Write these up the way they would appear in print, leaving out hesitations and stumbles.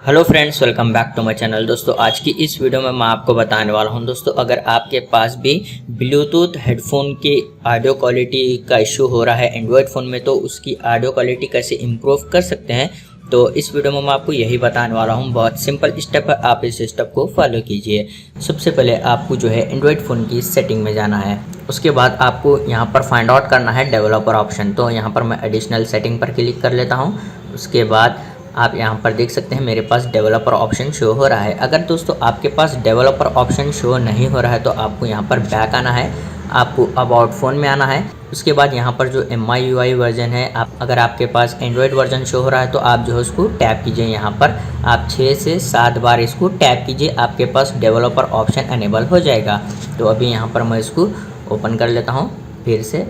Hello friends, welcome back to my channel. दोस्तों, आज की इस वीडियो में मैं आपको बताने वाला हूं दोस्तों, अगर आपके पास भी ब्लूटूथ हेडफोन की ऑडियो क्वालिटी का इशू हो रहा है एंड्रॉयड फ़ोन में, तो उसकी ऑडियो क्वालिटी कैसे इम्प्रूव कर सकते हैं। तो इस वीडियो में मैं आपको यही बताने वाला हूं। बहुत सिंपल स्टेप है, आप इस स्टेप को फॉलो कीजिए। सबसे पहले आपको जो है एंड्रॉयड फ़ोन की सेटिंग में जाना है। उसके बाद आपको यहाँ पर फाइंड आउट करना है डेवलपर ऑप्शन। तो यहाँ पर मैं एडिशनल सेटिंग पर क्लिक कर लेता हूँ। उसके बाद आप यहाँ पर देख सकते हैं मेरे पास डेवलपर ऑप्शन शो हो रहा है। अगर दोस्तों आपके पास डेवलपर ऑप्शन शो नहीं हो रहा है तो आपको यहाँ पर बैक आना है, आपको अबाउट फ़ोन में आना है। उसके बाद यहाँ पर जो MIUI वर्जन है, अगर आपके पास एंड्रॉयड वर्जन शो हो रहा है तो आप जो है उसको टैप कीजिए। यहाँ पर आप 6 से 7 बार इसको टैप कीजिए, आपके पास डेवलपर ऑप्शन एनेबल हो जाएगा। तो अभी यहाँ पर मैं इसको ओपन कर लेता हूँ फिर से।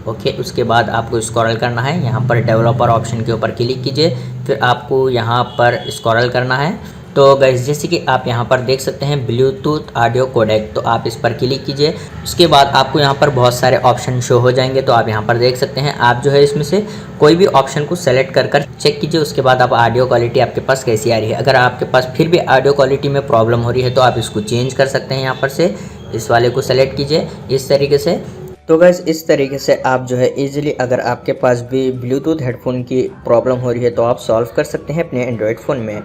ओके, उसके बाद आपको स्क्रॉल करना है, यहाँ पर डेवलपर ऑप्शन के ऊपर क्लिक कीजिए। फिर आपको यहाँ पर स्क्रॉल करना है। तो गाइस, जैसे कि आप यहाँ पर देख सकते हैं ब्लूटूथ ऑडियो कोडेक, तो आप इस पर क्लिक कीजिए। उसके बाद आपको यहाँ पर बहुत सारे ऑप्शन शो हो जाएंगे। तो आप यहाँ पर देख सकते हैं, आप जो है इसमें से कोई भी ऑप्शन को सेलेक्ट कर चेक कीजिए। उसके बाद आप ऑडियो क्वालिटी आपके पास कैसी आ रही है। अगर आपके पास फिर भी ऑडियो क्वालिटी में प्रॉब्लम हो रही है तो आप इसको चेंज कर सकते हैं। यहाँ पर से इस वाले को सेलेक्ट कीजिए इस तरीके से। तो गैस, इस तरीके से आप जो है इजीली, अगर आपके पास भी ब्लूटूथ हेडफोन की प्रॉब्लम हो रही है तो आप सॉल्व कर सकते हैं अपने एंड्रॉयड फ़ोन में।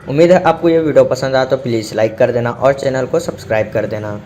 उम्मीद है आपको ये वीडियो पसंद आया तो प्लीज़ लाइक कर देना और चैनल को सब्सक्राइब कर देना।